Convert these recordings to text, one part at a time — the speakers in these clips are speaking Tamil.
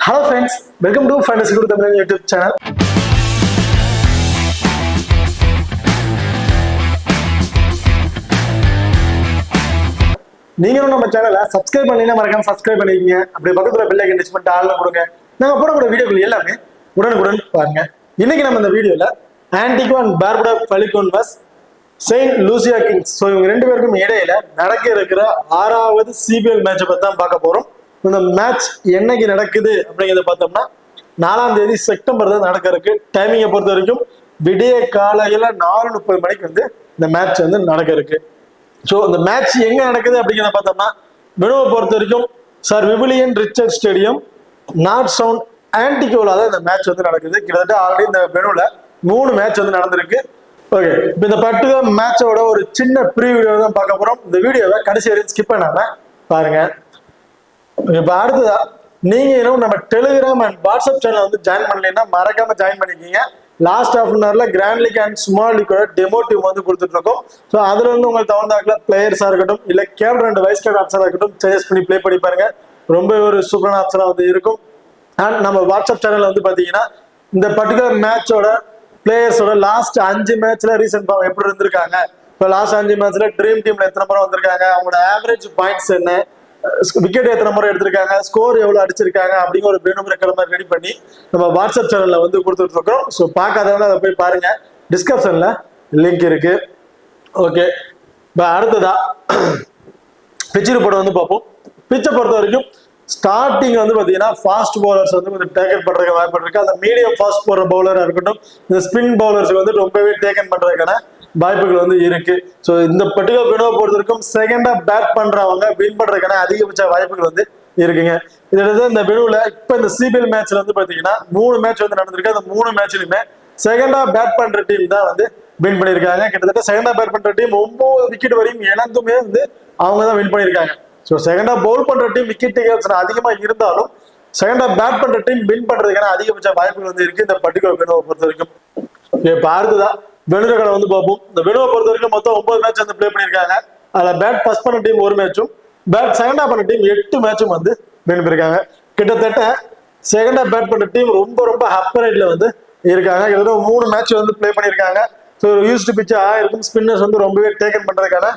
Hello friends, welcome to Fantasy Guru Tamil YouTube channel. நீங்களும் நம்ம சேனலை சப்ஸ்கிரைப் பண்ணீங்கன்னா மறக்காம சப்ஸ்கிரைப் பண்ணிக்கங்க. அப்படியே பக்கத்துல பெல் ஐகான் டச் பண்ணிட்டு ஆல்ல கொடுங்க. நாங்க போடக்கூடிய வீடியோக்கள் எல்லாமே உடனுக்குடன் பாருங்க. இன்னைக்கு நம்ம இந்த வீடியோல Antigua and Barbuda Falcons versus Saint Lucia Kings. So இவங்க ரெண்டு பேருக்கும் இடையில நடக்க இருக்கிற 6வது CBL மேட்சை பத்தி தான் பார்க்க போறோம். இந்த மேட்ச் என்னைக்கு நடக்குது அப்படிங்கிறத பார்த்தோம்னா 4ஆம் தேதி செப்டம்பர் தான் நடக்க இருக்கு. டைமிங்கை பொறுத்த வரைக்கும் விடிய காலையில 4:30 மணிக்கு வந்து இந்த மேட்ச் வந்து நடக்க இருக்கு. ஸோ இந்த மேட்ச் எங்க நடக்குது அப்படிங்கிறத பார்த்தோம்னா வெனுவை பொறுத்த வரைக்கும் Sir Vivian Richard stadium North Sound ஆன்டிகுவால தான் இந்த மேட்ச் வந்து நடக்குது. கிட்டத்தட்ட ஆல்ரெடி இந்த வெனுவில் 3 மேட்ச் வந்து நடந்திருக்கு. ஓகே, இப்போ இந்த பர்டிகுலர் மேட்சோட ஒரு சின்ன ப்ரீவியூ தான் பார்க்க போறோம். இந்த வீடியோவை கடைசி வரைக்கும் ஸ்கிப் பண்ணாம பாருங்க. இப்ப அடுத்ததா நீங்க இன்னும் நம்ம டெலிகிராம் அண்ட் வாட்ஸ்அப் சேனல் வந்து ஜாயின் பண்ணலைன்னா மறக்காம ஜாயின் பண்ணிக்கிங்க. லாஸ்ட் ஹாஃப் அன் ஹவர்ல கிராண்ட் லீக் அண்ட் ஸ்மால் லீக்கோட டெமோ டீம் வந்து கொடுத்துட்டு இருக்கோம். ஸோ அதுல வந்து உங்களுக்கு தகுந்தாக்குல பிளேயர்ஸா இருக்கட்டும் இல்ல கேப்டன் அண்ட் வைஸ் கேப்டன் ஆப்ஷனா இருக்கட்டும் சஜஸ்ட் பண்ணி பிளே பண்ணி பாருங்க. ரொம்ப ஒரு சூப்பரான ஆப்ஷனா வந்து இருக்கும். அண்ட் நம்ம வாட்ஸ்அப் சேனல்ல வந்து பாத்தீங்கன்னா இந்த பர்டிகுலர் மேட்சோட பிளேயர்ஸோட லாஸ்ட் 5 மேட்ச்ல ரீசெண்ட் ஃபார்ம் எப்படி இருந்திருக்காங்க, இப்போ லாஸ்ட் 5 மேட்ச்ல ட்ரீம் டீம்ல எத்தனை முறை வந்திருக்காங்க, அவங்களோட ஆவரேஜ் பாயிண்ட்ஸ் என்ன, விக்கெட் எத்தனை முறை எடுத்திருக்காங்க, ஸ்கோர் எவ்வளவு அடிச்சிருக்காங்க அப்படிங்கிற ஒரு வேணும் ரெக்கார்ட் ரெடி பண்ணி நம்ம வாட்ஸ்அப் சேனல்ல வந்து கொடுத்துட்டு இருக்கோம். ஸோ பார்க்காதவங்க அதை போய் பாருங்க, டிஸ்கிரிப்ஷன்ல லிங்க் இருக்கு. ஓகே, இப்போ அடுத்ததா பிச் ரிப்போர்ட் வந்து பார்ப்போம். பிச்சை பொறுத்த வரைக்கும் ஸ்டார்டிங் வந்து பாத்தீங்கன்னா ஃபாஸ்ட் பவுலர்ஸ் வந்து கொஞ்சம் டேக்கன் பண்றதுக்கு வாய்ப்பு இருக்கு. அந்த மீடியம் ஃபாஸ்ட் போடுற பவுலரா இருக்கட்டும் இந்த ஸ்பின் பவுலர்ஸ்க்கு வந்து ரொம்பவே டேக்கன் பண்றதுக்கான வாய்ப்புகள் வந்து இருக்கு. ஸோ இந்த பர்டிகுலர் வினோவை பொறுத்த வரைக்கும் செகண்டா பேட் பண்றவங்க வின் பண்றதுக்கான அதிகபட்ச வாய்ப்புகள் வந்து இருக்குங்க. இதுல இந்த வினோவில் இப்ப இந்த CBL மேட்ச்ல வந்து பாத்தீங்கன்னா 3 மேட்ச் வந்து நடந்திருக்கு. அந்த 3 மேட்ச்லயுமே செகண்டா பேட் பண்ற டீம் தான் வந்து வின் பண்ணியிருக்காங்க. கிட்டத்தட்ட செகண்டா பேட் பண்ற டீம் 9 விக்கெட் வரையும் இழந்துமே வந்து அவங்க தான் வின் பண்ணியிருக்காங்க. ஸோ செகண்டா பவுல் பண்ற டீம் விக்கெட் டேக்கர்ஸ் அதிகமா இருந்தாலும் செகண்டா பேட் பண்ற டீம் வின் பண்றதுக்கான அதிகபட்ச வாய்ப்புகள் வந்து இருக்கு இந்த பர்டிகுலர் வினோவை பொறுத்த வரைக்கும். இப்போ அடுத்ததா வெனுரகளை வந்து பார்ப்போம். இந்த வெனுவை பொறுத்த வரைக்கும் மொத்தம் 9 மேட்ச் வந்து பிளே பண்ணியிருக்காங்க. அதுல பேட் ஃபர்ஸ்ட் பண்ண டீம் 1 மேட்சும் பேட் செகண்டா பண்ண டீம் 8 மேட்சும் வந்து வின் பண்ணிருக்காங்க. கிட்டத்தட்ட செகண்டா பேட் பண்ற டீம் ரொம்ப ரொம்ப அப்பரைட்ல வந்து இருக்காங்க. கிட்டத்தட்ட 3 மேட்ச் வந்து பிளே பண்ணியிருக்காங்க. ஸோ யூஸ்டு பிச்சா இருக்கும். ஸ்பின்னர்ஸ் வந்து ரொம்பவே டேக்கன் பண்றதுக்கான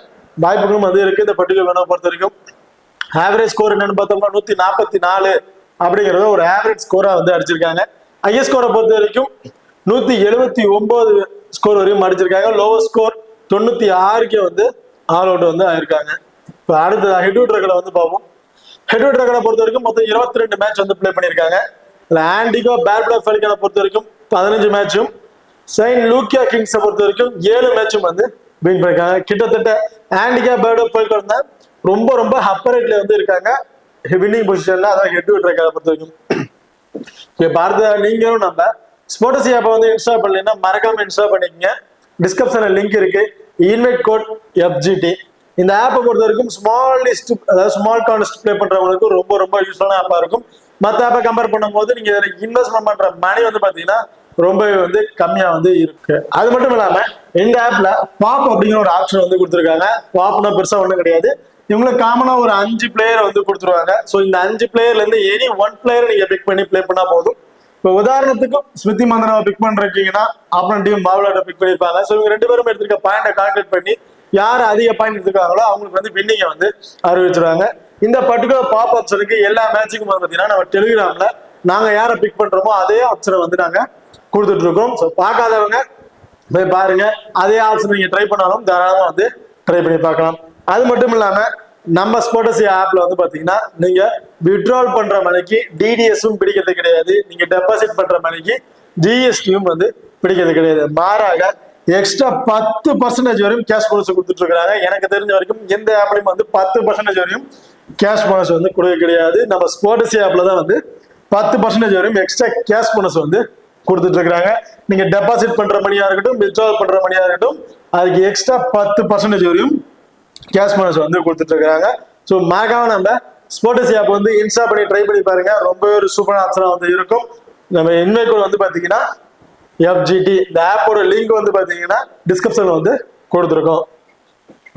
வாய்ப்புகளும் வந்து இருக்கு இந்த பர்டிகுலர் வெனுவை பொறுத்த வரைக்கும். ஆவரேஜ் ஸ்கோர் என்னன்னு பார்த்தோம்னா 144 அப்படிங்கறத ஒரு ஆவரேஜ் ஸ்கோரா வந்து அடிச்சிருக்காங்க. ஹையஸ்ட் ஸ்கோரை பொறுத்த வரைக்கும் 179 ஸ்கோர் வரையும் அடிச்சிருக்காங்க. லோவர் ஸ்கோர் 96க்கு வந்து ஆல் அவுட் வந்து ஆயிருக்காங்க. இப்போ அடுத்த ஹெட்வுட் ரெக்கார்டை வந்து பார்ப்போம். ஹெட்வுட் ரெக்கார்டை பொறுத்த வரைக்கும் மொத்தம் 22 மேட்ச் வந்து பிளே பண்ணியிருக்காங்க. இல்லை ஆன்டிகுவா பார்புடா பலிகோனை பொறுத்த வரைக்கும் 15 மேட்சும் செயின்ட் லூசியா கிங்ஸை பொறுத்த வரைக்கும் 7 மேட்சும் வந்து வின் பண்ணிருக்காங்க. கிட்டத்தட்ட ஆன்டிகுவா பார்புடா பலிகோன் தான் ரொம்ப ரொம்ப அப்பரைட்ல வந்து இருக்காங்க வின்னிங் பொசிஷன்ல. அதான் ஹெட்வுட் ரெக்கார்டை பொறுத்த வரைக்கும். இப்போ அடுத்த நீங்களும் நம்ம ஸ்போர்ட்ஸ் ஆப்பை வந்து இன்ஸ்டால் பண்ணலைன்னா மறக்காம இன்ஸ்டால் பண்ணிக்கங்க. டிஸ்கிரிப்ஷன்ல லிங்க் இருக்கு. Invite code FGT. இந்த ஆப்பை பொறுத்த வரைக்கும் ஸ்மால் லிஸ்ட் அதாவது ஸ்மால் கான்டெஸ்ட் பிளே பண்றவங்களுக்கு ரொம்ப ரொம்ப யூஸ்ஃபுல்லான ஆப்பா இருக்கும். மற்ற ஆப்பை கம்பேர் பண்ணும்போது நீங்க இன்வெஸ்ட்மெண்ட் பண்ற மணி வந்து பாத்தீங்கன்னா ரொம்பவே வந்து கம்மியா வந்து இருக்கு. அது மட்டும் இல்லாம இந்த ஆப்ல பாப் அப்படிங்கிற ஒரு ஆப்ஷன் வந்து கொடுத்துருக்காங்க. பாப்னா பெருசா ஒண்ணும் கிடையாது. இவங்களுக்கு காமனா ஒரு 5 பிளேயர் வந்து கொடுத்துருவாங்க. ஸோ இந்த 5 பிளேயர்ல இருந்து எனி 1 பிளேயர் நீங்க பிக் பண்ணி பிளே பண்ணா போதும். இப்போ உதாரணத்துக்கு ஸ்மிருதி மந்தனாவை பிக் பண்றீங்கன்னா அப்புறம் டீம் பாவலரை பிக் பண்ணிருப்பாங்க. ஸோ இவங்க 2 பேரும் எடுத்திருக்க பாயிண்டை கால்குலேட் பண்ணி யார் அதிக பாயிண்ட் எடுத்துருக்காங்களோ அவங்களுக்கு வந்து வின்னிங்கை வந்து அறிவிச்சிருவாங்க. இந்த பர்டிகுலர் பாப் ஆப்ஷனுக்கு எல்லா மேட்சுக்கும் வந்து பார்த்தீங்கன்னா நம்ம டெலிகிராம்ல நாங்க யாரை பிக் பண்றோமோ அதே ஆப்ஷனை வந்து நாங்க கொடுத்துட்டு இருக்கோம். ஸோ பார்க்காதவங்க போய் பாருங்க. அதே ஆப்ஷன் நீங்க ட்ரை பண்ணாலும் தாராளமா வந்து ட்ரை பண்ணி பார்க்கலாம். அது மட்டும் இல்லாம நம்ம ஸ்போர்ட்ஸ் ஆப்ல வந்து பாத்தீங்கன்னா நீங்க வித்ட்ரால் பண்ற மணிக்கு DDSம் பிடிக்கிறது கிடையாது. நீங்க டெபாசிட் பண்ற மணிக்கு GSTயும் வந்து பிடிக்கிறது கிடையாது. மாறாக எக்ஸ்ட்ரா 10% வரையும் கேஷ் போனஸ் கொடுத்துட்டு இருக்காங்க. எனக்கு தெரிஞ்ச வரைக்கும் எந்த ஆப்லயும் வந்து 10% வரையும் கேஷ் போனஸ் வந்து கொடுக்க கிடையாது. நம்ம ஸ்போர்ட்ஸ் ஆப்ல தான் வந்து 10% வரையும் எக்ஸ்ட்ரா கேஷ் போனஸ் வந்து கொடுத்துட்டு இருக்காங்க. நீங்க டெபாசிட் பண்ற மணியா இருக்கட்டும் வித்ட்ரால் பண்ற மணியா இருக்கட்டும் அதுக்கு எக்ஸ்ட்ரா 10% வரையும் கேஷ் போனஸ் வந்து கொடுத்துட்டு இருக்காங்க. ஸோ மறக்காம நம்ம ஸ்போர்ட்ஸ் ஆப் வந்து இன்ஸ்டால் பண்ணி ட்ரை பண்ணி பாருங்க. ரொம்பவே ஒரு சூப்பரான ஆப்ஷனா வந்து இருக்கும். நம்ம இன்வைட் கோட் வந்து பாத்தீங்கன்னா FGT. இந்த ஆப்போட லிங்க் வந்து பாத்தீங்கன்னா டிஸ்கிரிப்ஷன்ல வந்து கொடுத்துருக்கோம்.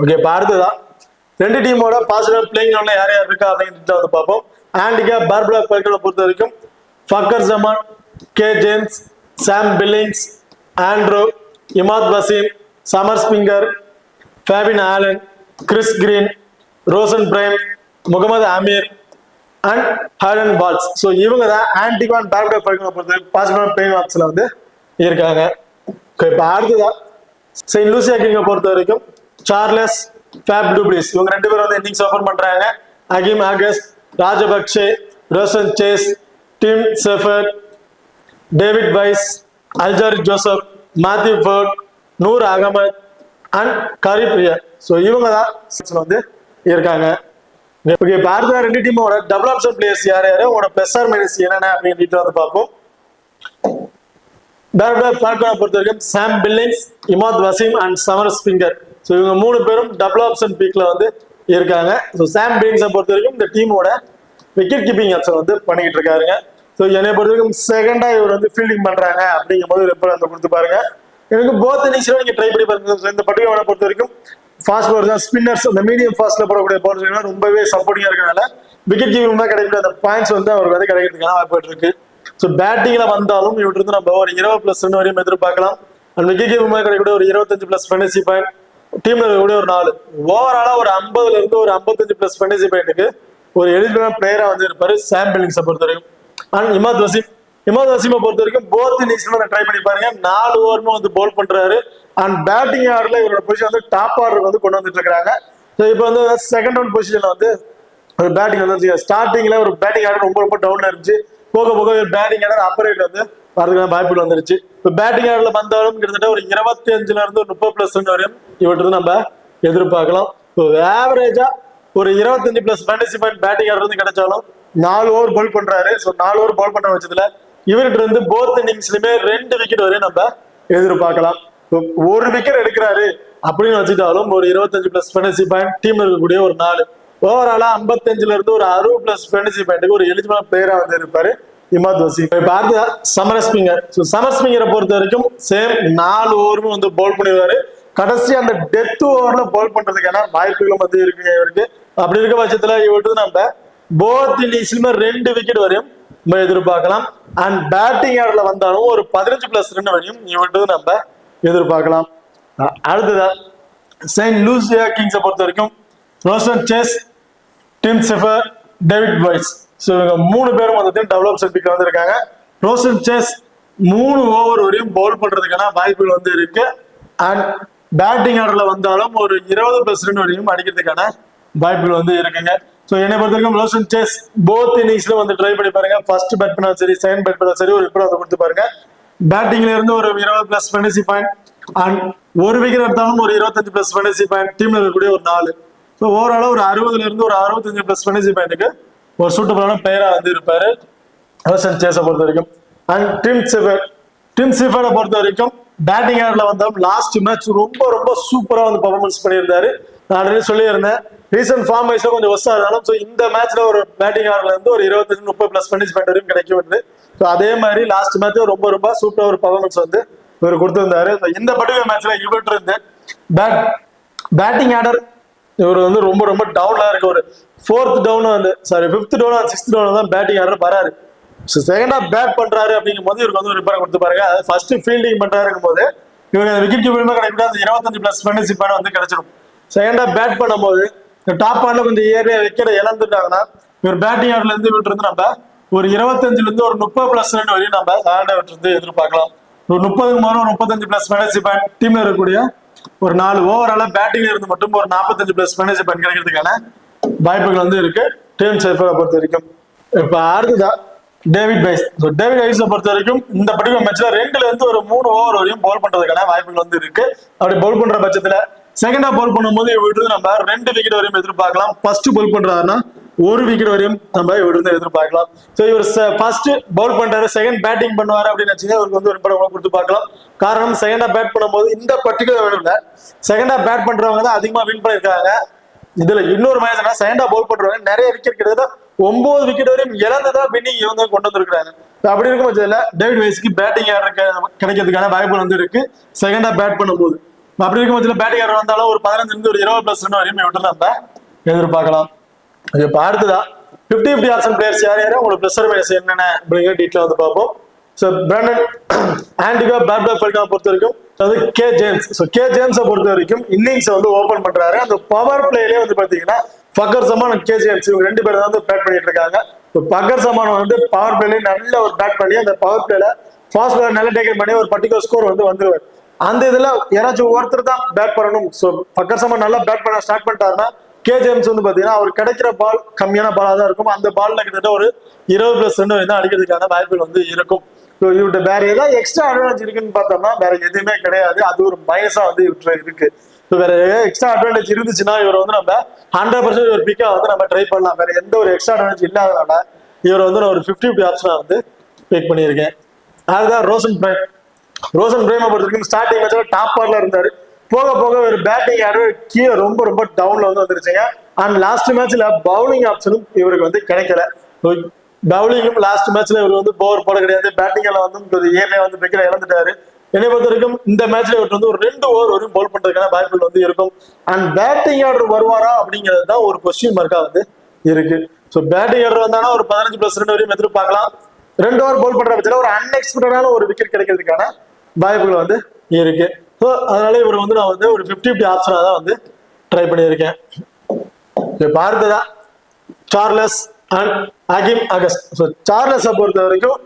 ஓகே, இப்போ அடுத்ததான் 2 டீமோட பாசிட்டிவ் பிளேயிங் யார் யார் இருக்கா அப்படிங்கிறத வந்து பார்ப்போம். ஆன்டிகுவா பார்புடா பலிகோனை பொறுத்த வரைக்கும் Fakhar Zaman, K James, Sam Billings, Andrew, Imad Wasim, Shamar Springer, Fabian Allen, Chris Green, Roshon Primus, Mohammad Amir and Hayden Walsh. So இவங்க தான் ஆன்டிகா அண்ட் பார்புடா ஃபால்கனை பொறுத்தவரைக்கும் பாசிபிளான பிளேயிங் ஆப்ஷன்ல வந்து இருக்காங்க. இப்போ அடுத்ததா செயின்ட் லூசியா கிங்கை பொறுத்த வரைக்கும் சார்லஸ், ஃபேப் டூப்ளிஸ் இவங்க 2 பேரும் வந்து இன்னிங்ஸ் ஓபன் பண்றாங்க. Akeem Auguste, Rajapaksa, Roston Chase, Tim Seifert, David Wiese, Alzarri Joseph, Matthew Forde, Noor Ahmad and Khary Pierre. So இவங்க தான் வந்து இருக்காங்க. ஓகே, இப்போ அடுத்த 2 டீமோட டபுள் ஆப்ஷன் பிளேயர்ஸ் யார் யாரு, உங்களோட பிளஸ் ஆர் மைனஸ் என்னென்ன அப்படின்னு வந்து பார்ப்போம். பார்புடா ஃபால்கனை பொறுத்த வரைக்கும் Sam Billings, Imad Wasim and Shamar Springer. So இவங்க 3 பேரும் டபுள் ஆப்ஷன் பீக்ல வந்து இருக்காங்க. ஸோ சாம் பில்லிங்ஸை பொறுத்த வரைக்கும் இந்த டீமோட விக்கெட் கீப்பிங் ஆப்ஷன் வந்து பண்ணிக்கிட்டு இருக்காருங்க. ஸோ என்னை பொறுத்த வரைக்கும் செகண்டா இவர் வந்து ஃபீல்டிங் பண்றாங்க அப்படிங்கும் போது ரெப்பர் அந்த கொடுத்து பாருங்க. எனக்கு போத் இன்னிங்ஸ்ல நீங்க ட்ரை பண்ணி பாருங்க. இந்த பர்டிகுலர் பொறுத்த வரைக்கும் ஃபாஸ்ட் பவுலர் தான், ஸ்பின்னர்ஸ் அந்த மீடியம் ஃபாஸ்ட்ல போடக்கூடிய பவுலர்ஸ் ரொம்பவே சப்போர்ட்டிங்கா இருக்கனால விக்கெட் கீப்பிங் தான் கிடைக்கக்கூடிய அந்த பாயிண்ட்ஸ் வந்து அவருக்கு வந்து கிடைக்கிறதுக்கான வாய்ப்பு இருக்கு. ஸோ பேட்டிங்ல வந்தாலும் இவர்கிட்ட இருந்து நம்ம ஒரு 20+ ரன் வரையும் எதிர்பார்க்கலாம். அண்ட் விக்கெட் கீப்பிங் கிடைக்கக்கூடிய ஒரு 25+ ஃபேண்டசி பாயிண்ட், டீம்ல இருக்கக்கூடிய ஒரு 4 ஓவராலா ஒரு 50ல இருந்து ஒரு 55+ ஃபேண்டசி பாயிண்ட்டுக்கு ஒரு எலிஜிபிளான பிளேயரா வந்து இருப்பாரு சாம் பில்லிங்ஸை பொறுத்த வரைக்கும். அண்ட் இமாத் வசீமை பொறுத்த வரைக்கும் போத் இன்னிங்ஸ்ல ட்ரை பண்ணி பாருங்க. 4 ஓவருமே வந்து பவுல் பண்றாரு. அண்ட் பேட்டிங் ஆர்டர்ல இவரோட பொசிஷன் வந்து டாப் ஆர்டர் வந்து கொண்டு வந்துட்டு இருக்காங்க. ஸோ இப்போ வந்து செகண்ட் ரவுண்ட் பொசிஷன்ல வந்து ஒரு பேட்டிங் வந்து ஸ்டார்டிங்ல ஒரு பேட்டிங் ஆர்டர் ரொம்ப டவுன்ல இருந்துச்சு. போக போக பேட்டிங் ஆர்டர் அப்பரேட் வந்து வரதுக்கான வாய்ப்புகள் வந்துருச்சு. இப்போ பேட்டிங் ஆர்டர்ல வந்தாலும் கிட்டத்தட்ட ஒரு 25ல இருந்து ஒரு 30+ ரன் வரையும் இவர்கிட்ட நம்ம எதிர்பார்க்கலாம். ஸோ ஆவரேஜா ஒரு 25+ ஃபேண்டசி பாயிண்ட் பேட்டிங் ஆர்டர் வந்து கிடைச்சாலும் 4 ஓவர் பவுல் பண்றாரு. ஸோ 4 ஓவர் பவுல் பண்ற பட்சத்துல இவர்கிட்ட இருந்து போத் இன்னிங்ஸ்லயுமே 2 விக்கெட் வரையும் நம்ம எதிர்பார்க்கலாம். ஒரு விக்கெட் எடுக்கிறாரு அப்படின்னு வச்சுட்டாலும் ஒரு 25+ ஃபேண்டசி பாயிண்ட், டீம்ல இருக்கக்கூடிய ஒரு 4 ஓவராலா 55ல இருந்து ஒரு 60+ ஃபேண்டசி பாயிண்ட்டுக்கு ஒரு எலிஜிபிளான பிளேயரா வந்து இருப்பாரு இமாத் வசீம். இப்ப சமர் ஸ்பிங்கர். சமர் ஸ்பிங்கரை பொறுத்த வரைக்கும் சேம் 4 ஓவருமே வந்து பவுல் பண்ணிடுவாரு. கடைசி அந்த டெத் ஓவர்ல பவுல் பண்றதுக்கான வாய்ப்புகளும் வந்து இருக்குங்க இவருக்கு. அப்படி இருக்க பட்சத்துல இவருக்கு நம்ம போத் இன்னிங்ஸ்லுமே 2 விக்கெட் வரையும் நம்ம எதிர்பார்க்கலாம். அண்ட் பேட்டிங் ஆர்டர்ல வந்தாலும் ஒரு 15+ ரன் வரையும் இவருக்கு நம்ம எதிர்பார்க்கலாம். அடுத்ததா செயின்ட் லூசியா கிங்ஸை பொறுத்த வரைக்கும் Roston Chase, Tim Seifert, David Wiese. So இவங்க 3 பேரும் வந்து டபுள் ஆப்ஷன் பீக்ல வந்து இருக்காங்க. ரோஷன் சேஸ் 3 ஓவர் வரையும் பவுல் பண்றதுக்கான வாய்ப்புகள் வந்து இருக்கு. அண்ட் பேட்டிங் ஆர்டர்ல வந்தாலும் ஒரு 20+ ரன் வரையும் அடிக்கிறதுக்கான வாய்ப்புகள் வந்து இருக்குங்க. ஸோ என்னை பொறுத்த வரைக்கும் ரோஷன் சேஸ் போத் இன்னிங்ஸ்ல வந்து ட்ரை பண்ணி பாருங்க. ஃபர்ஸ்ட் பேட் பண்ணாலும் சரி, செகண்ட் பேட் பண்ணாலும் சரி, ஒரு இப்போ வந்து கொடுத்து பாருங்க. பேட்டிங்ல இருந்து ஒரு 20+ ஃபேண்டசி பாயிண்ட் அண்ட் ஒரு விக்கெட் எடுத்தாலும் ஒரு 25+ ஃபேண்டசி பாயிண்ட், டீம்ல இருக்கக்கூடிய ஒரு 4. ஸோ ஓவராலா ஒரு 60ல இருந்து ஒரு 65+ ஃபேண்டசி பாயிண்ட்டுக்கு ஒரு சூட்டபிளான பிளேயரா வந்து இருப்பாரு ரோஷன் சேஸை பொறுத்த வரைக்கும். அண்ட் டிம் செஃபரை பொறுத்த வரைக்கும் பேட்டிங் ஆர்டர்ல வந்தாலும் லாஸ்ட் மேட்ச் ரொம்ப சூப்பரா வந்து பர்ஃபார்மன்ஸ் பண்ணியிருந்தாரு. நான் ஆல்ரெடி சொல்லியிருந்தேன், ரீசன்ட் ஃபார்ம் வைஸ்ல கொஞ்சம் ஒஸ்டா இருந்தாலும் ஸோ இந்த மேட்ச்ல ஒரு பேட்டிங் ஆர்டர்ல இருந்து ஒரு 25-30+ ஃபேண்டசி பாயிண்ட் வரையும் கிடைக்கும் வந்து. ஸோ அதே மாதிரி லாஸ்ட் மேட்ச் ரொம்ப சூப்பரா ஒரு பர்ஃபார்மன்ஸ் வந்து இவர் கொடுத்திருந்தாரு. இந்த பர்டிகுலர் மேட்ச்ல இவர்கிட்ட இருந்து பேட்டிங் ஆர்டர் இவர் வந்து ரொம்ப டவுன்ல இருக்க. ஒரு 5th டவுன் வந்து 5th டவுன் 6th டவுன் தான் பேட்டிங் ஆர்டர் வராரு. ஸோ செகண்டா பேட் பண்றாரு அப்படிங்கும் போது இவருக்கு வந்து ஒரு ரிப்பேர் கொடுத்து பாருங்க. அதாவது ஃபர்ஸ்ட் ஃபீல்டிங் பண்றாருங்கும் போது இவங்க விக்கெட் கீப்பருமே கிடைக்கும் அந்த 25+ ஃபேண்டசி பாயிண்ட் வந்து கிடைச்சிடும். செகண்டா பேட் பண்ணும்போது டாப் ஆர்டர்ல கொஞ்சம் ஏரியா விக்கெட் இழந்துட்டாங்கன்னா இவர் பேட்டிங் ஆர்டர்ல இருந்து இவர்கிட்ட இருந்து நம்ம ஒரு 25ல இருந்து ஒரு 30+ ரன் வரையும் நம்ம செகண்டா இவர்கிட்ட இருந்து எதிர்பார்க்கலாம். ஒரு 35+ ஃபேண்டசி பாயிண்ட், டீம்ல இருக்கக்கூடிய ஒரு 4 ஓவரால பேட்டிங்ல இருந்து மட்டும் ஒரு 45+ ஃபேண்டசி பாயிண்ட் கிடைக்கிறதுக்கான வாய்ப்புகள் வந்து இருக்கு டீம் செஃபரை பொறுத்த வரைக்கும். இப்ப அடுத்ததா டேவிட் வைஸ். டேவிட் வைஸை பொறுத்த வரைக்கும் இந்த பர்டிகுலர் மேட்ச்ல 2ல இருந்து ஒரு 3 ஓவர் வரையும் பவுல் பண்றதுக்கான வாய்ப்புகள் வந்து இருக்கு. அப்படி பவுல் பண்ற பட்சத்துல செகண்டா பவுல் பண்ணும்போது இவர்கிட்ட நம்ம 2 விக்கெட் வரையும் எதிர்பார்க்கலாம். ஃபர்ஸ்ட் பவுல் பண்றாருன்னா 1 விக்கெட் வரையும் நம்ம இவர்கிட்ட எதிர்பார்க்கலாம். ஸோ இவர் ஃபர்ஸ்ட் பவுல் பண்றாரு, செகண்ட் பேட்டிங் பண்ணுவாரு அப்படின்னு வச்சுங்க இவருக்கு வந்து ஒரு படம் கொடுத்து பார்க்கலாம். காரணம் செகண்டா பேட் பண்ணும்போது இந்த பர்டிகுலர் வேணும்ல செகண்டா பேட் பண்றவங்க தான் அதிகமா வின் பண்ணிருக்காங்க. இதுல இன்னொரு மேட்ச்னா செகண்டா பவுல் பண்றவங்க நிறைய விக்கெட் கிட்டத்தட்ட 9 விக்கெட் வரையும் இழந்துதான் வின்னிங் இவங்க கொண்டு வந்திருக்காங்க. அப்படி இருக்கும் பட்சத்துல டேவிட் வைஸ்க்கு பேட்டிங் ஆர்டர் கிடைக்கிறதுக்கான வாய்ப்புகள் வந்து இருக்கு செகண்டா பேட் பண்ணும்போது. அப்படி இருக்கும் பட்சத்துல பேட்டிங் ஆர்டர் வந்தாலும் ஒரு 15ல இருந்து ஒரு 20+ ரன் வரையும் நம்ம எதிர்பார்க்கலாம். இப்ப அடுத்ததா 50-50 ஆப்ஷன் பிளேயர்ஸ் யார் யாரு உங்களுக்கு ப்ளஸ் மைனஸ் என்னென்ன அப்படிங்கிற டீட்டெயில் வந்து பார்ப்போம். ஸோ பிராண்டன் ஆண்டிகா பேட்பால் பெல்காவை பொறுத்த வரைக்கும் அது கே ஜேம்ஸ். ஸோ கே ஜேம்ஸை பொறுத்த வரைக்கும் இன்னிங்ஸை வந்து ஓப்பன் பண்றாரு. அந்த பவர் பிளேலேயே வந்து பார்த்தீங்கன்னா ஃபக்கர் சமான் கே ஜேம்ஸ் இவங்க 2 பேரும் தான் வந்து பேட் பண்ணிட்டு இருக்காங்க. ஃபக்கர் சமான் வந்து பவர் பிளேல நல்ல ஒரு பேட் பண்ணி அந்த பவர் பிளேல ஃபாஸ்ட் பால் நல்லா டேக்கன் பண்ணி ஒரு பர்டிகுலர் ஸ்கோர் வந்து வந்துருவார். அந்த இதுல யாராச்சும் ஒருத்தர் தான் பேட் பண்ணணும். ஸோ ஃபக்கர் சமான் நல்லா பேட் பண்ண ஸ்டார்ட் பண்ணிட்டாருன்னா கே ஜேம்ஸ் வந்து பாத்தீங்கன்னா அவர் கிடைக்கிற பால் கம்மியான பாலா தான் இருக்கும். அந்த பால்ல கிட்டத்தட்ட ஒரு 20+2 தான் அடிக்கிறதுக்கான வாய்ப்புகள் வந்து இருக்கும். இவர்கிட்ட வேற ஏதாவது எக்ஸ்ட்ரா அட்வான்டேஜ் இருக்குன்னு பார்த்தோம்னா வேற எதுவுமே கிடையாது. அது ஒரு மைனஸா வந்து இவர்கிட்ட இருக்கு. வேற எக்ஸ்ட்ரா அட்வான்டேஜ் இருந்துச்சுன்னா இவர் வந்து நம்ம 100% ஒரு பிக்கா வந்து நம்ம ட்ரை பண்ணலாம். வேற எந்த ஒரு எக்ஸ்ட்ரா அட்வான்டேஜ் இல்லாதனால இவர் வந்து நான் ஒரு 50-50 ஆப்ஷனா வந்து பிக் பண்ணியிருக்கேன். அதுதான் ரோசன் பிரைம். ரோசன் பிரைமை பொறுத்த வரைக்கும் ஸ்டார்டிங் மேட்ச்ல டாப் பார்ல இருந்தாரு. போக போக ஒரு பேட்டிங் ஆடு கீழே ரொம்ப ரொம்ப டவுன்ல வந்து வந்துருச்சுங்க. அண்ட் லாஸ்ட் மேட்ச்ல பவுலிங் ஆப்ஷனும் இவருக்கு வந்து கிடைக்கல. பவுலிங்கும் லாஸ்ட் மேட்ச்ல இவர் வந்து பவர் போட கிடையாது. பேட்டிங்ல வந்து ஏர்ல வந்து விக்கெட் இழந்துட்டாரு. என்னை பொறுத்த வரைக்கும் இந்த மேட்ச்ல இவர் வந்து ஒரு 2 ஓவர் வரையும் பவுல் பண்றதுக்கான வாய்ப்புகள் வந்து இருக்கும். அண்ட் பேட்டிங் ஆர்டர் வருவாரா அப்படிங்கிறது தான் ஒரு கொஸ்டின் மார்க்கா வந்து இருக்கு. ஸோ பேட்டிங் ஆர்டர் வந்தானா ஒரு 15+2 வரையும் எதிர்பார்க்கலாம். 2 ஓவர் பவுல் பண்ற பட்சத்தில் ஒரு அன்எக்ஸ்பெக்டடான ஒரு விக்கெட் கிடைக்கிறதுக்கான வாய்ப்புகள் வந்து இருக்கு. ஸோ அதனால இவர் வந்து நான் வந்து ஒரு 50-50 ஆப்ஷனா தான் வந்து ட்ரை பண்ணியிருக்கேன். பார்த்ததா Charles and Akeem Auguste. So சார்லஸை பொறுத்த வரைக்கும்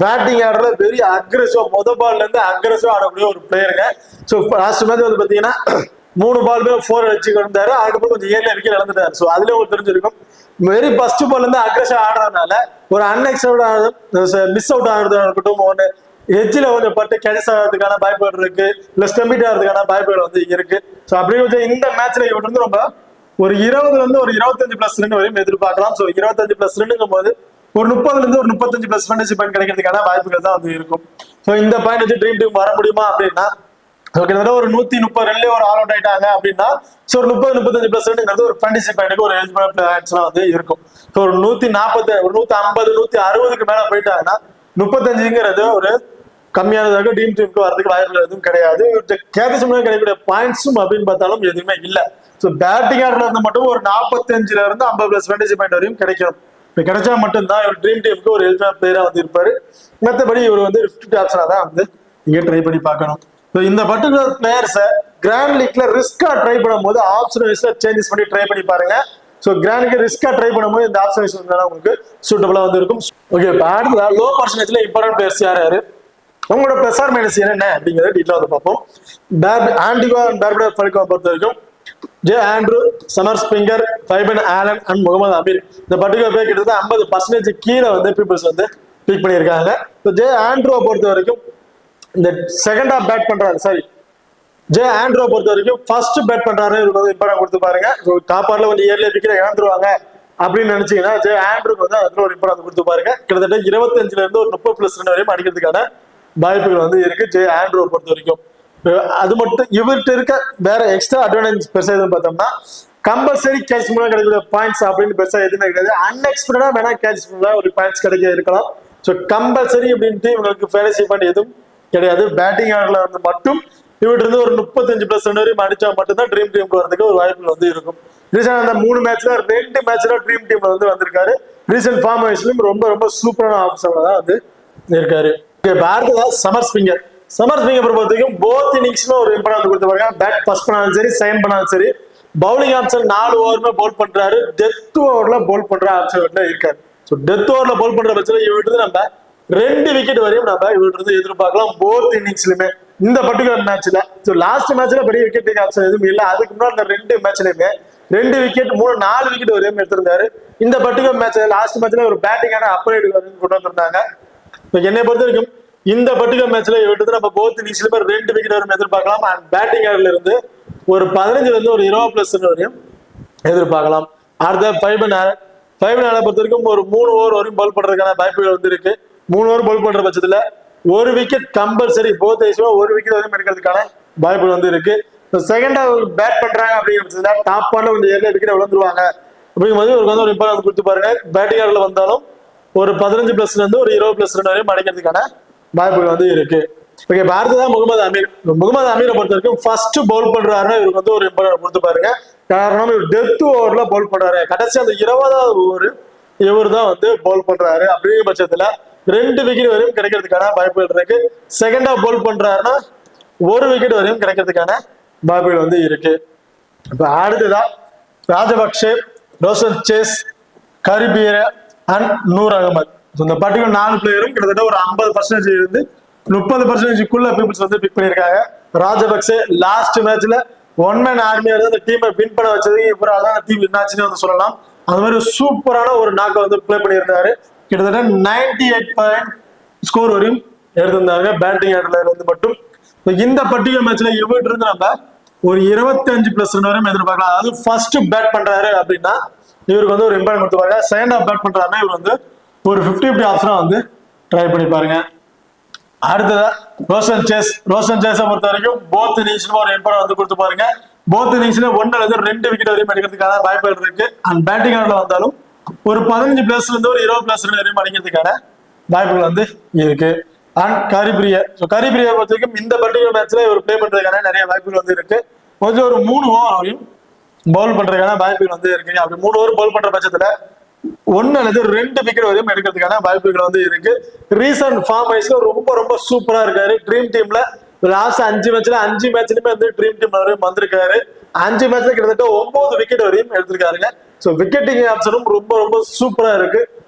பேட்டிங் ஆடுறதுல வெரி அக்ரெசிவா பால்ல இருந்து அக்ரெசிவா ஆடக்கூடிய ஒரு பிளேயருங்க. ஸோ லாஸ்ட் மேட்ச் வந்து பாத்தீங்கன்னா 3 பாலுமே 4 அடிச்சு வந்தாரு. அதுக்கப்புறம் கொஞ்சம் ஏர்ல விக்கெட் இழந்துட்டாரு. ஸோ அதுல உங்களுக்கு தெரிஞ்சிருக்கும் வெரி ஃபர்ஸ்ட் பால்ல இருந்து அக்ரெசிவா ஆடுறதுனால ஒரு அன்எக்ஸ்பெக்டட் மிஸ் அவுட் ஆகுறதா இருக்கட்டும், ஒன்று எஜ்ஜில் கொஞ்சம் பட்டு கேட்ச் ஆகிறதுக்கான வாய்ப்புகள் இருக்கு, இல்லை ஸ்டெம்பிட் ஆகிறதுக்கான வாய்ப்புகள் வந்து இருக்கு. ஸோ அப்படி இந்த மேட்ச்ல இவர் வந்து ரொம்ப ஒரு 20 ஒரு 25+2 வரையும் எதிர்பார்க்கலாம். ஸோ 25+2ங்கும் போது ஒரு 30 ஒரு 35+ ஃபேண்டசி பாயிண்ட் கிடைக்கிறதுக்கான வாய்ப்புகள் தான் வந்து இருக்கும். ஸோ இந்த பாயிண்ட் வச்சு ட்ரீம் டீம் வர முடியுமா அப்படின்னா கிட்டத்தட்ட ஒரு 130 ரன்லேயே ஒரு ஆல் அவுட் ஆயிட்டாங்க அப்படின்னா ஸோ ஒரு 30-35+2 ஒரு ஃபேண்டசி பாயிண்ட்டுக்கு ஒரு எலிஜிபிள் பிளேயர்ஸ்லாம் வந்து இருக்கும். ஸோ ஒரு 140 ஒரு 150 160க்கு மேல போயிட்டாங்கன்னா 35ங்கிறது ஒரு கம்மியானதாக டீம் டீமுக்கு வரதுக்கு வாய்ப்புகள் எதுவும் கிடையாது. கேப்டன் கிடைக்கக்கூடிய பாயிண்ட்ஸும் அப்படின்னு பார்த்தாலும் எதுவுமே இல்லை. ஸோ பேட்டிங் ஆர்டர்ல இருந்து மட்டும் ஒரு 45 இருந்து 50+ ஃபேண்டசி பாயிண்ட் வரையும் கிடைக்கும். இப்போ கிடைச்சா மட்டும்தான் இவர் ட்ரீம் டீமுக்கு ஒரு எலிஜிபிள் பிளேயரா வந்து இருப்பாரு. மற்றபடி இவர் வந்து 50 ஆப்ஷனா தான் வந்து இங்கே ட்ரை பண்ணி பார்க்கணும். ஸோ இந்த பர்டிகுலர் பிளேயர்ஸை கிராண்ட் லீக்ல ரிஸ்கா ட்ரை பண்ணும்போது ஆப்ஷன் வைஸ்ல சேஞ்சஸ் பண்ணி ட்ரை பண்ணி பாருங்க. ஸோ கிராண்டுக்கு ரிஸ்கா ட்ரை பண்ணும்போது இந்த ஆப்ஷன் வைஸ் வந்து உங்களுக்கு சூட்டபிளா வந்து இருக்கும். ஓகே, இப்போ அடுத்ததா லோ பர்சன்டேஜ்ல இம்பார்ட்டன்ட் பிளேயர்ஸ் யார் யாரு, உங்களோட பிளஸ் ஆர் மைனஸ் என்னென்ன அப்படிங்கிறத டீட்டெயிலாக வந்து பார்ப்போம். ஆண்டிகா அண்ட் பார்புடா பெல்காவை பொறுத்த வரைக்கும் J Andrew, Shamar Springer, Fabian Allen and Mohammad Amir இந்த பர்டிகுலர் பேர் கிட்டத்தட்ட 50% கீழே வந்து பீப்புள்ஸ் வந்து பிக் பண்ணியிருக்காங்க. இப்போ ஜே ஆண்ட்ரூவை பொறுத்த வரைக்கும் இந்த செகண்ட் ஆஃப் பேட் பண்றாரு. சாரி, ஜே ஆண்ட்ரூவை பொறுத்த வரைக்கும் ஃபர்ஸ்ட் பேட் பண்றாரு. இவருக்கு வந்து இம்பார்ட்டன் கொடுத்து பாருங்க. ஸோ காப்பாடுல வந்து இயர்லி விக்கெட் இழந்துருவாங்க அப்படின்னு நினைச்சீங்கன்னா ஜே ஆண்ட்ரூக்கு வந்து அதுல ஒரு இம்பார்ட்டன் கொடுத்து பாருங்க. கிட்டத்தட்ட 25 ஒரு 30+2 வரையும் அடிக்கிறதுக்கான வாய்ப்புகள் வந்து இருக்கு ஜே ஆண்ட்ரூவை பொறுத்த வரைக்கும். அது மட்டும் இவர்கிட்ட இருக்க வேற எக்ஸ்ட்ரா அட்வான்டேஜ் பெருசா எதுவும் பார்த்தோம்னா கம்பல்சரி கேட்ச் மூலம் கிடைக்கக்கூடிய பாயிண்ட்ஸ் அப்படின்னு பெருசா எதுவுமே கிடையாது. அன்எக்ஸ்பெக்டடா வேணா கேட்ச் மூலம் ஒரு பாயிண்ட்ஸ் கிடைக்க இருக்கலாம். ஸோ கம்பல்சரி அப்படின்ட்டு இவங்களுக்கு ஃபேண்டசி பாயிண்ட் எதுவும் கிடையாது. பேட்டிங் ஆர்டர்ல வந்து மட்டும் இவர்கிட்ட இருந்து ஒரு 35+2 வரையும் அடிச்சா மட்டும்தான் ட்ரீம் டீமுக்கு வரதுக்கு ஒரு வாய்ப்புகள் வந்து இருக்கும். ரீசெண்ட் அந்த 3 மேட்ச்ல 2 மேட்ச்ல ட்ரீம் டீம்ல வந்து வந்திருக்காரு. ரீசெண்ட் ஃபார்ம் வைஸ்லயும் ரொம்ப ரொம்ப சூப்பரான ஆப்ஷன்ல தான் வந்து இருக்காரு. அடுத்ததா சமர் ஸ்பிங்கர். சமர் ஸ்பிங்கர் பொறுத்த வரைக்கும் போத் இன்னிங்ஸ்ல ஒரு இம்பார்ட்டன் கொடுத்து பாருங்க. பேட் ஃபர்ஸ்ட் பண்ணாலும் சரி, செகண்ட் பண்ணாலும் சரி, பவுலிங் ஆப்ஷன் 4 ஓவருமே பவுல் பண்றாரு. டெத் ஓவர்ல பவுல் பண்ற ஆப்ஷன் இருக்காரு. ஸோ டெத் ஓவர்ல பவுல் பண்ற பட்சத்தில் இவர்கிட்ட நம்ம 2 விக்கெட் வரையும் நம்ம இவர்கிட்ட எதிர்பார்க்கலாம் போத் இன்னிங்ஸ்லுமே. இந்த பர்டிகுலர் மேட்ச்ல ஸோ லாஸ்ட் மேட்ச்ல பெரிய விக்கெட் டேக் ஆப்ஷன் எதுவும் இல்லை. அதுக்கு முன்னாடி இந்த 2 மேட்ச்லயுமே 2 விக்கெட் 4 விக்கெட் வரையும் எடுத்திருந்தாரு. இந்த பர்டிகுலர் மேட்ச்ல லாஸ்ட் மேட்ச்ல ஒரு பேட்டிங்கான அப்கிரேட் கொண்டு வந்திருந்தாங்க. என்னை பொறுத்த வரைக்கும் இந்த பர்டிகுலர் மேட்ச்ல இவர்கிட்ட நம்ம போத் இன்னிங்ஸ்லயுமே 2 விக்கெட் வரையும் எதிர்பார்க்கலாம். அண்ட் பேட்டிங் ஆர்டர்ல இருந்து ஒரு 15 ஒரு 20+2 வரையும் எதிர்பார்க்கலாம். அடுத்த ஃபைபன் ஆலன் பொறுத்த வரைக்கும் ஒரு 3 ஓவர் வரையும் பவுல் பண்றதுக்கான வாய்ப்புகள் வந்து இருக்கு. 3 ஓவர் பவுல் பண்ற பட்சத்துல ஒரு விக்கெட் கம்பல்சரி போத் ஐஸ்ல ஒரு விக்கெட் வரையும் எடுக்கிறதுக்கான வாய்ப்புகள் வந்து இருக்கு. செகண்ட் பேட் பண்றாங்க அப்படிங்கிற டாப் பார்ல கொஞ்சம் ஏர்ல விக்கெட் விழுந்துருவாங்க அப்படிங்கும்போது இவருக்கு வந்து ஒரு இம்பார்ட்டன் கொடுத்து பாருங்க. பேட்டிங் ஆர்டர்ல வந்தாலும் ஒரு 15+2 ஒரு 20+2 வரையும் அடிக்கிறதுக்கான வாய்ப்புகள் வந்து இருக்கு. ஓகே, அடுத்ததான் முகமது அமீர். முகமது அமீரை பொறுத்த வரைக்கும் ஃபர்ஸ்ட் பவுல் பண்றாருன்னா இவருக்கு வந்து ஒரு இம்பார்ட்டன் கொடுத்து பாருங்க. காரணம் இவர் டெத் ஓவர்ல பவுல் பண்றாரு. கடைசி அந்த 20வது ஓவர் இவர் தான் வந்து பவுல் பண்றாரு. அப்படிங்கிற பட்சத்துல 2 விக்கெட் வரையும் கிடைக்கிறதுக்கான வாய்ப்புகள் இருக்கு. செகண்ட் ஆஃப் பவுல் பண்றாருன்னா 1 விக்கெட் வரையும் கிடைக்கிறதுக்கான வாய்ப்புகள் வந்து இருக்கு. இப்ப அடுத்ததான் Rajapaksa, Roston chase, கரிபியர் and Noor Ahmed. இந்த பர்டிகுலர் 4 பிளேயரும் கிட்டத்தட்ட ஒரு 50% இருந்து 30%க்குள்ள பீப்புள்ஸ் வந்து பிக் பண்ணியிருக்காங்க. ராஜபக்சே லாஸ்ட் மேட்ச்ல ஒன் மேன் ஆர்மியா அந்த டீமை வின் பண்ண வச்சது இவரால் தான் டீம் வின் ஆச்சுன்னு வந்து சொல்லலாம். அது மாதிரி சூப்பரான ஒரு நாக்கை வந்து பிளே பண்ணியிருந்தாரு. கிட்டத்தட்ட 98 ஸ்கோர் வரையும் எடுத்திருந்தாங்க பேட்டிங் ஆர்டர்ல இருந்து மட்டும். இந்த பர்டிகுலர் மேட்ச்ல இவர்கிட்ட இருந்து நம்ம ஒரு 25+ ரன் வரையும் எதிர்பார்க்கலாம். அதாவது ஃபர்ஸ்ட் பேட் பண்றாரு அப்படின்னா இவருக்கு வந்து ஒரு இம்பார்ட்டன் கொடுத்துருவாங்க. செகண்ட் ஆஃப் பேட் பண்றாருன்னா இவர் வந்து ஒரு 50-50 ஆப்ஷனா வந்து ட்ரை பண்ணி பாருங்க. அடுத்ததா ரோஷன் சேஸை பொறுத்த வரைக்கும் போத் இன்னிங்ஸ்ல ஒரு இம்பார்ட்டன் வந்து கொடுத்து பாருங்க. போத் இன்னிங்ஸ்ல 1 அல்லது 2 விக்கெட் வரையும் எடுக்கிறதுக்கான வாய்ப்புகள் இருக்கு. அண்ட் பேட்டிங் ஆர்டர்ல வந்தாலும் ஒரு 15+ இருந்து ஒரு 20+ ரன் வரையும் அடிக்கிறதுக்கான வாய்ப்புகள் வந்து இருக்கு. அண்ட் கரிபிரியை பொறுத்த வரைக்கும் இந்த பர்டிகுலர் மேட்ச்ல இவர் பிளே பண்றதுக்கான நிறைய வாய்ப்புகள் வந்து இருக்கு. கொஞ்சம் ஒரு 3 ஓவர் வரையும் பவுல் பண்றதுக்கான வாய்ப்புகள் வந்து இருக்கு. அப்படி 3 ஓவர் பவுல் பண்ற பட்சத்துல 1 அல்லது 2 விக்கெட் வரையும் எடுக்கிறதுக்கான வாய்ப்புகள் வந்து இருக்கு. ரீசன்ட் ஃபார்ம் வைஸ்ல ரொம்ப சூப்பரா இருக்காரு. ட்ரீம் டீம்ல லாஸ்ட் 5 மேட்ச்லயுமே வந்து ட்ரீம் டீம் வரையும் வந்திருக்காரு. 5 மேட்ச்ல கிட்டத்தட்ட 9 விக்கெட் வரையும் எடுத்திருக்காருங்க. ஸோ விக்கெட்டிங் ஆப்ஷனும் ரொம்ப சூப்பரா இருக்கு.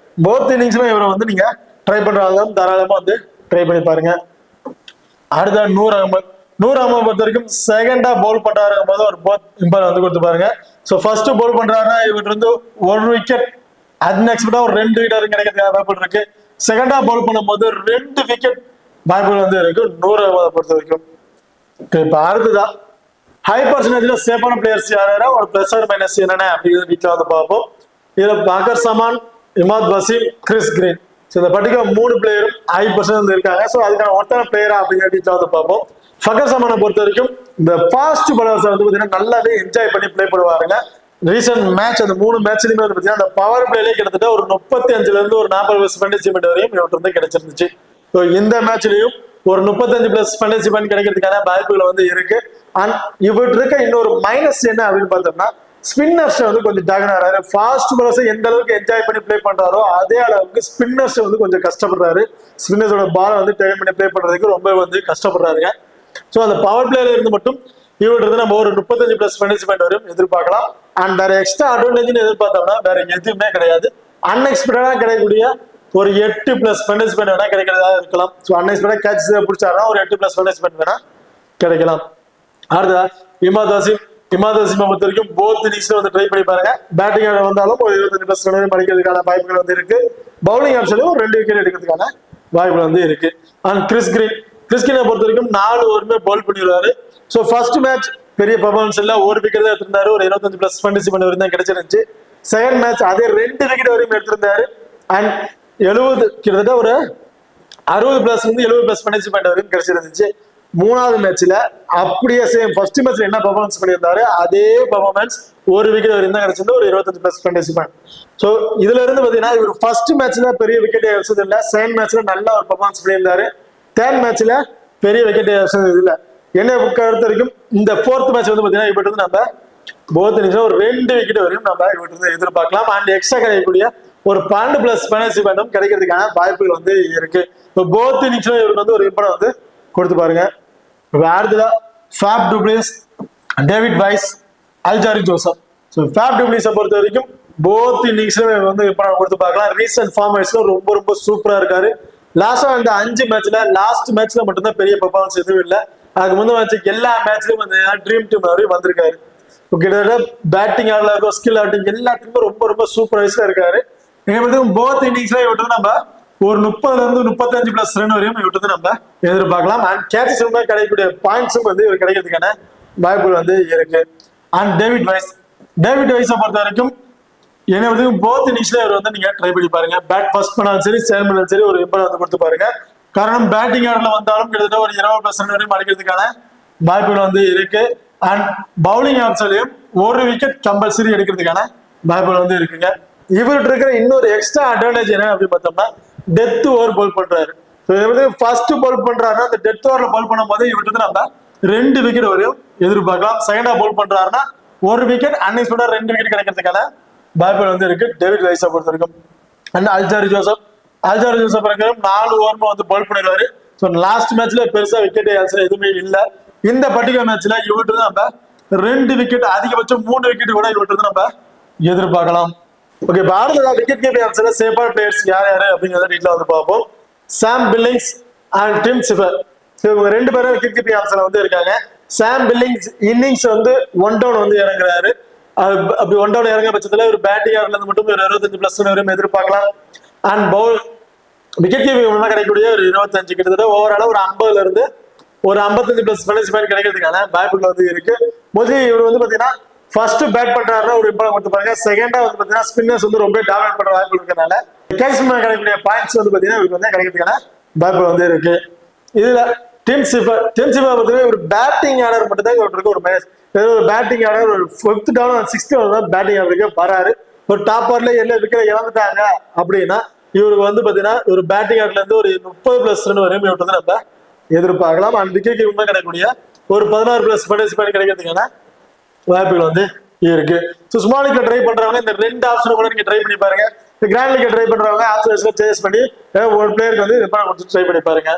போத் இன்னிங்ஸ்ல இவரை வந்து நீங்க ட்ரை பண்றாங்க தாராளமா வந்து ட்ரை பண்ணி பாருங்க. அடுத்த நூர் அகமது பொறுத்த வரைக்கும் செகண்டா பவுல் பண்றாரு போது ஒரு போத் இம்பார்ட்டன் வந்து கொடுத்து பாருங்க. ஸோ ஃபர்ஸ்ட் பவுல் பண்றாருன்னா இவர்கிட்ட இருந்து 1 விக்கெட் அன்எக்ஸ்பெக்டா ஒரு 2 விக்கெட் வரைக்கும் கிடைக்கிறதுக்கான வாய்ப்புகள் இருக்கு. செகண்டா பவுல் பண்ணும்போது 2 விக்கெட் வாய்ப்புகள் வந்து இருக்கு நூர் அகமதை பொறுத்த வரைக்கும். இப்ப அடுத்ததான் ஹை பர்சன்டேஜ்ல சேஃபான பிளேயர்ஸ் யாரா ஒரு பிளஸ் ஆர் மைனஸ் என்னென்ன அப்படிங்கிறது வீட்டில் வந்து பார்ப்போம். இதுல பக்கர் சமான், இமாத் வசீம், கிறிஸ் கிரீன் இந்த பர்டிகுலர் 3 பிளேயரும் ஹை பர்சன்டேஜ் இருக்காங்க. ஸோ அதுக்கான ஒருத்தன பிளேயரா அப்படிங்கிற வீட்டில் வந்து பார்ப்போம். ஃபக்கர் சமானை பொறுத்த வரைக்கும் இந்த ஃபாஸ்ட் பவுலர்ஸ் வந்து பார்த்தீங்கன்னா நல்லாவே என்ஜாய் பண்ணி பிளே பண்ணுவாருங்க. ரீசெண்ட் மேட்ச் அந்த 3 மேட்ச்லயுமே வந்து பார்த்தீங்கன்னா அந்த பவர் பிளேலே கிட்டத்தட்ட ஒரு 35 இருந்து ஒரு 40% வரையும் இவர்கிட்ட வந்து கிடைச்சிருந்துச்சு. ஸோ இந்த மேட்ச்லயும் ஒரு 35+ கிடைக்கிறதுக்கான வாய்ப்புகள் வந்து இருக்கு. அண்ட் இவர்கிட்ட இருக்க இன்னொரு மைனஸ் என்ன அப்படின்னு பார்த்தோம்னா ஸ்பின்னர்ஸ் வந்து கொஞ்சம் டாகனாரு. ஃபாஸ்ட் பவுலர்ஸ் எந்த அளவுக்கு என்ஜாய் பண்ணி பிளே பண்றாரோ அதே அளவுக்கு ஸ்பின்னர்ஸ் வந்து கொஞ்சம் கஷ்டப்படுறாரு. ஸ்பின்னர்ஸோட பாலை வந்து டேக் பண்ணி பிளே பண்றதுக்கு ரொம்ப வந்து கஷ்டப்படுறாருங்க. ஸோ அந்த பவர் பிளேல இருந்து மட்டும் இவர்கிட்ட இருந்து நம்ம ஒரு 35+ வரையும் எதிர்பார்க்கலாம். அண்ட் வேற எக்ஸ்ட்ரா அட்வான்டேஜ் எதிர்பார்த்தோம்னா வேற எதுவுமே கிடையாது. அன்எக்ஸ்பெக்டடா கிடைக்கக்கூடிய ஒரு 8+ வேணா கிடைக்கிறதா இருக்கலாம். ஸோ அன்எக்ஸ்பெக்டா கேட்ச் பிடிச்சாருன்னா ஒரு 8+ வேணா கிடைக்கலாம். அடுத்ததா இமாத் வசீமை பொறுத்த வரைக்கும் போத் இன்னிங்ஸ்ல வந்து ட்ரை பண்ணி பாருங்க. பேட்டிங் ஆர்டர் வந்தாலும் ஒரு 25+ ரன் அடிக்கிறதுக்கான வாய்ப்புகள் வந்து இருக்கு. பவுலிங் ஆப்ஷன்லயும் ஒரு 2 விக்கெட் எடுக்கிறதுக்கான வாய்ப்புகள் வந்து இருக்கு. அண்ட் கிறிஸ் கிரீனை பொறுத்த வரைக்கும் 4 ஓவருமே பவுல் பண்ணிடுவாரு. ஸோ ஃபர்ஸ்ட் மேட்ச் பெரிய பர்ஃபார்மன்ஸ் இல்ல, 1 விக்கெட் தான் எடுத்திருந்தாரு. ஒரு 25+ வரையும் தான் கிடைச்சிருந்துச்சு. செகண்ட் மேட்ச் அதே 2 விக்கெட் வரையும் எடுத்திருந்தாரு. அண்ட் 70 கிட்டத்தட்ட ஒரு 60+ இருந்து 70+ வரையும் கிடைச்சிருந்துச்சு. 3வது மேட்ச்ல அப்படியே சேம் ஃபர்ஸ்ட் மேட்ச்ல என்ன பர்ஃபார்மன்ஸ் பண்ணியிருந்தாரு அதே பர்ஃபார்மன்ஸ் 1 விக்கெட் வரையும் தான் கிடைச்சிருந்து ஒரு 25+. ஸோ இதுல இருந்து பாத்தீங்கன்னா இவர் ஃபர்ஸ்ட் மேட்ச்ல பெரிய விக்கெட் எடுத்தது இல்லை. செகண்ட் மேட்ச்ல நல்ல ஒரு பர்ஃபார்மன்ஸ் பண்ணியிருந்தாரு. தேர்ட் மேட்ச்ல பெரிய விக்கெட் எடுத்தது இல்லை. என்ன பொறுத்த வரைக்கும் இந்த 4th மேட்ச் வந்து பாத்தீங்கன்னா இவர்கிட்ட இருந்து நம்ம போத் இன்னிங்ஸ்ல ஒரு 2 விக்கெட் வரையும் நம்ம இவர்கிட்ட இருந்து எதிர்பார்க்கலாம். அண்ட் எக்ஸ்ட்ரா கிடைக்கக்கூடிய ஒரு 12+ கிடைக்கிறதுக்கான வாய்ப்புகள் வந்து இருக்கு. இப்போ போத் இன்னிங்ஸ்ல இவருக்கு வந்து ஒரு இம்பார்ட்டன் வந்து கொடுத்து பாருங்க. அடுத்ததா Faf du Plessis, David Wiese, Alzarri Joseph. So Faf டுப்ளிஸை பொறுத்த வரைக்கும் போத் இன்னிங்ஸ்ல வந்து இம்பார்ட்டன் கொடுத்து பார்க்கலாம். ரீசெண்ட் ஃபார்ம் வைஸ்ல ரொம்ப சூப்பரா இருக்காரு. லாஸ்டா அந்த 5 மேட்ச்ல லாஸ்ட் மேட்ச்ல மட்டும்தான் பெரிய பெர்ஃபார்மன்ஸ் எதுவும் இல்லை. அதுக்கு முந்தைய மேட்ச் எல்லா மேட்ச்லயும் வந்து ட்ரீம் டீம் வரையும் வந்திருக்காரு. கிட்டத்தட்ட பேட்டிங் ஆடல இருக்கும், ஸ்கில் ஆட்டிங் எல்லாத்துக்குமே ரொம்ப சூப்பர் வைஸ்ல இருக்காரு. போத் இன்னிங்ஸ்ல இவட்டு நம்ம ஒரு 30 இருந்து 35+ ரன் வரையும் இவட்டு நம்ம எதிர்பார்க்கலாம். அண்ட் கேட்சஸ் கிடைக்கக்கூடிய பாயிண்ட்ஸும் வந்து இவர் கிடைக்கிறதுக்கான வாய்ப்புகள் வந்து இருக்கு. அண்ட் டேவிட் வைஸை பொறுத்த வரைக்கும் என்ன வந்து போத் இன்னிங்ஸ்ல இவர் வந்து நீங்க ட்ரை பண்ணி பாருங்க. பேட் ஃபர்ஸ்ட் பண்ணாலும் சரி செகண்ட் பண்ணாலும் சரி ஒரு இம்பார்ட்டன் வந்து கொடுத்து பாருங்க. காரணம் பேட்டிங் ஆர்டர்ல வந்தாலும் கிட்டத்தட்ட ஒரு 20+ ரன் வரையும் அடிக்கிறதுக்கான வாய்ப்புகள் வந்து இருக்கு. அண்ட் பவுலிங் ஆப்ஷன்லயும் 1 விக்கெட் கம்பல்சரி எடுக்கிறதுக்கான வாய்ப்புகள் வந்து இருக்குங்க. இவர்கிட்ட இருக்கிற இன்னொரு எக்ஸ்ட்ரா அட்வான்டேஜ் என்ன அப்படின்னு பார்த்தோம்னா டெத் ஓவர் பவுல் பண்றாரு. ஃபர்ஸ்ட் பவுல் பண்றாருன்னா அந்த டெத் ஓவர்ல பவுல் பண்ணும் போது இவர்கிட்ட நம்ம 2 விக்கெட் வரையும் எதிர்பார்க்கலாம். செகண்டா பவுல் பண்றாருன்னா 1 விக்கெட் அன்எக்ஸ்பெக்டடா 2 விக்கெட் கிடைக்கிறதுக்கான வாய்ப்புகள் வந்து இருக்கு டேவிட் வைஸை பொறுத்த வரைக்கும். அண்ட் அல்ஜாரி ஜோசப் 4 ஓவர்மா வந்து பவுல் பண்ணிடுவாரு. ஸோ லாஸ்ட் மேட்ச்ல பெருசா விக்கெட் எதுவுமே இல்லை. இந்த பர்டிகுலர் மேட்ச்ல இவர்கிட்ட நம்ம 2 விக்கெட், அதிகபட்சம் 3 விக்கெட் கூட இவர்கிட்ட நம்ம எதிர்பார்க்கலாம். ஓகே, இப்போ அடுத்ததா விக்கெட் கீப்பிங் ஆப்ஷன்ல சேஃபான பிளேயர்ஸ் யார் யாரு அப்படிங்கிறத டீட்டெயிலா வந்து பார்ப்போம். சாம் பில்லிங்ஸ் அண்ட் டிம் சிஃபர், இவங்க 2 பேரும் விக்கெட் கீப்பிங் ஆப்ஷன்ல வந்து இருக்காங்க. சாம் பில்லிங்ஸ் இன்னிங்ஸ் வந்து 1 டவுன் வந்து இறங்குறாரு. அப்படி 1 டவுன் இறங்குற பட்சத்தில் ஒரு பேட்டிங் ஆடுறது மட்டும் ஒரு 25+ வரையும் எதிர்பார்க்கலாம். அண்ட் பவுல் விக்கெட் கீப்பிங் கிடைக்கக்கூடிய ஒரு 25, கிட்டத்தட்ட ஓவரால ஒரு 50ல இருந்து ஒரு 55+ பனிஷ்மெண்ட் கிடைக்கிறதுக்கான வாய்ப்புகள் வந்து இருக்கு. மோஸ்ட்லி இவர் வந்து பாத்தீங்கன்னா ஃபர்ஸ்ட் பேட் பண்றாருன்னா ஒரு இம்பார்ட்டன் கொடுத்து பாருங்க. செகண்டா வந்து பாத்தீங்கன்னா ஸ்பின்னர்ஸ் வந்து ரொம்ப டாமினேட் பண்ற வாய்ப்பு இருக்கனால கேட்ச்மேன் கிடைக்கக்கூடிய பாயிண்ட்ஸ் வந்து பாத்தீங்கன்னா இவருக்கு வந்து கிடைக்கிறதுக்கான வாய்ப்பு வந்து இருக்கு. இதுல டிம் சிஃபர் பாத்தீங்கன்னா ஒரு பேட்டிங் ஆர்டர் மட்டும் தான் இவருக்கு ஒரு மேட்ச், ஒரு பேட்டிங் ஆர்டர் ஒரு 5th டவுன் 6th டவுன் தான் பேட்டிங் ஆர்டருக்கு வராரு. ஒரு டாப் ஆர்டர்ல எல்லா விக்கெட் இழந்துட்டாங்க அப்படின்னா இவருக்கு வந்து பாத்தீங்கன்னா ஒரு பேட்டிங் ஆர்டர்ல இருந்து ஒரு 30+ ரன் வரையும் இவருக்கு வந்து நம்ம எதிர்பார்க்கலாம். அண்ட் விக்கெட் கீப்பிங் கிடைக்கக்கூடிய ஒரு 16+ பனிஷ்மெண்ட் கிடைக்கிறதுக்கான வாய்ப்புகள் வந்து இருக்கு. ஸோ ஸ்மால் லீக்ல ட்ரை பண்றவங்க இந்த 2 ஆப்ஷன் கூட நீங்க ட்ரை பண்ணி பாருங்க. இந்த கிராண்ட் லீக்ல ட்ரை பண்றவங்க ஆப்ஷன்ஸ்ல சேஸ் பண்ணி ஒரு பிளேயருக்கு வந்து கொடுத்து ட்ரை பண்ணி பாருங்க.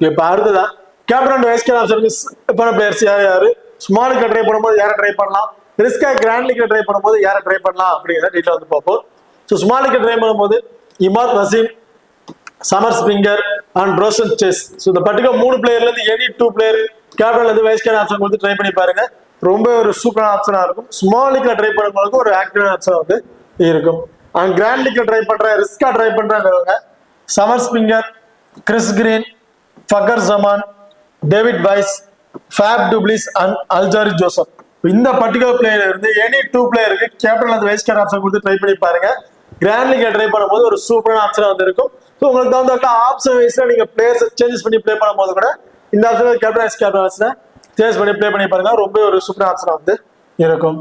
இப்ப அடுத்ததா கேப்டன் அண்ட் வைஸ் கேப்டன் ஆப்ஷனுக்கு பிளேயர்ஸ் யாரு, ஸ்மால் லீக்ல ட்ரை பண்ணும்போது யாரை ட்ரை பண்ணலாம், ரிஸ்கா கிராண்ட் லீக்ல ட்ரை பண்ணும்போது யாரை ட்ரை பண்ணலாம் அப்படிங்கிறத டீட்டெயில் வந்து பார்ப்போம். ஸோ ஸ்மால் லீக்ல ட்ரை பண்ணும்போது Imad Wasim, Shamar ஸ்பிங்கர் and Roshan chase, so இந்த பர்டிகுலர் 3 பிளேயர்ல இருந்து எனி 2 பிளேயர் கேப்டன்ல இருந்து வைஸ் கேப்டன் ஆப்ஷன் கொடுத்து ட்ரை பண்ணி பாருங்க. ரொம்ப ஒரு சூப்பரான ஆப்ஷனா இருக்கும். ஸ்மால் லீக்ல ட்ரை பண்ணும்போது ஒரு ஆக்டிவான ஆப்ஷன் வந்து இருக்கும். அண்ட் கிராண்ட் லீக்ல ட்ரை பண்ற ரிஸ்கா ட்ரை பண்றவங்க சமர் ஸ்பிங்கர், Chris Green, Fakhar Zaman, David Wiese, Faf du Plessis and Alzarri Joseph, இந்த பர்டிகுலர் பிளேயர் இருந்து எனி 2 பிளேயருக்கு கேப்டன் அந்த வைஸ் கேப்டன் ஆப்ஷன் கொடுத்து ட்ரை பண்ணி பாருங்க. கிராண்ட் லீக்ல ட்ரை பண்ணும்போது ஒரு சூப்பரான ஆப்ஷனா வந்து இருக்கும். ஸோ உங்களுக்கு தகுந்த ஆப்ஷன் வைஸ்ல நீங்க பிளேயர்ஸ் சேஞ்ச் பண்ணி பிளே பண்ணும்போது கூட இந்த ஆப்ஷன் கேப்டன் வைஸ் கேப்டன் ஆப்ஷனை சேஞ்ச் பண்ணி பிளே பண்ணி பாருங்க. ரொம்ப ஒரு சூப்பரான ஆப்ஷனா வந்து இருக்கும்.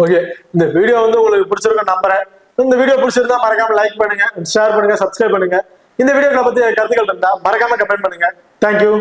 ஓகே, இந்த வீடியோ வந்து உங்களுக்கு பிடிச்சிருக்கும் நம்புறேன். இந்த வீடியோ பிடிச்சிருந்தா மறக்காம லைக் பண்ணுங்க, ஷேர் பண்ணுங்க, சப்ஸ்கிரைப் பண்ணுங்க. இந்த வீடியோக்களை பத்தி கருத்துக்கள் இருந்தா மறக்காம கமெண்ட் பண்ணுங்க. தேங்க்யூ.